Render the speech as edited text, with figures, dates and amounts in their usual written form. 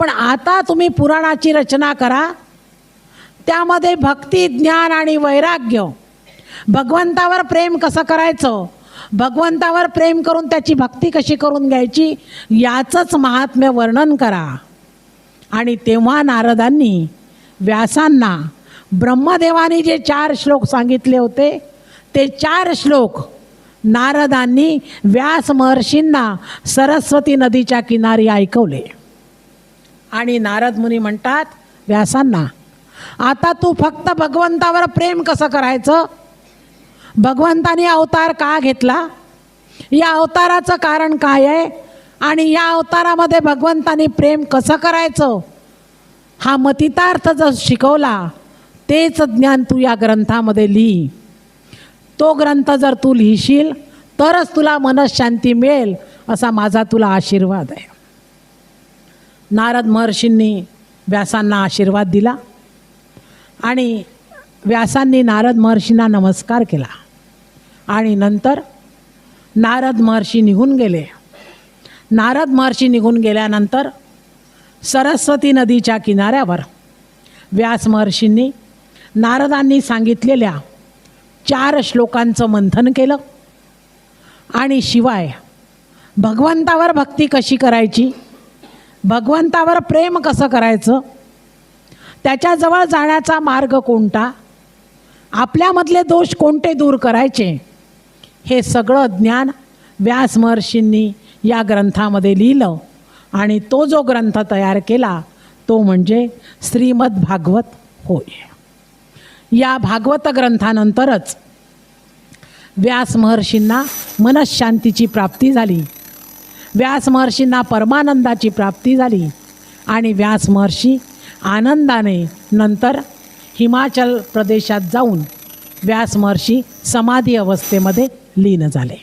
पण आता तुम्ही पुराणाची रचना करा, त्यामध्ये भक्ती, ज्ञान आणि वैराग्य, भगवंतावर प्रेम कसं करायचं, भगवंतावर प्रेम करून त्याची भक्ती कशी करून घ्यायची, याचंच महात्म्य वर्णन करा. आणि तेव्हा नारदांनी व्यासांना ब्रह्मदेवानी जे 4 श्लोक सांगितले होते, ते 4 श्लोक नारदांनी व्यास महर्षींना सरस्वती नदीच्या किनारी ऐकवले. आणि नारद मुनी म्हणतात व्यासांना, आता तू फक्त भगवंतावर प्रेम कसं करायचं, भगवंतानी अवतार का घेतला, या अवताराचं कारण काय आहे, आणि या अवतारामध्ये भगवंतानी प्रेम कसं करायचं, हा मतितार्थ जो शिकवला तेच ज्ञान तू या ग्रंथामध्ये लिही. तो ग्रंथ जर तू लिहिशील तरच तुला मनःशांती मिळेल, असा माझा तुला आशीर्वाद आहे. नारद महर्षींनी व्यासांना आशीर्वाद दिला आणि व्यासांनी नारद महर्षींना नमस्कार केला. आणि नंतर नारद महर्षी निघून गेले. नारद महर्षी निघून गेल्यानंतर सरस्वती नदीच्या किनाऱ्यावर व्यास महर्षींनी नारदांनी सांगितलेल्या 4 श्लोकांचं मंथन केलं. आणि शिवाय भगवंतावर भक्ती कशी करायची, भगवंतावर प्रेम कसं करायचं, त्याच्याजवळ जाण्याचा मार्ग कोणता, आपल्यामधले दोष कोणते दूर करायचे, हे सगळं ज्ञान व्यास महर्षींनी या ग्रंथामध्ये लिहिलं. आणि तो जो ग्रंथ तयार केला तो म्हणजे श्रीमद भागवत होय. या भागवत ग्रंथानंतरच व्यास महर्षींना मनःशांतीची प्राप्ती झाली, व्यास महर्षींना परमानंदाची प्राप्ती झाली. आणि व्यास महर्षी आनंदाने नंतर हिमाचल प्रदेशात जाऊन व्यास महर्षी समाधी अवस्थेमध्ये लीन झाले.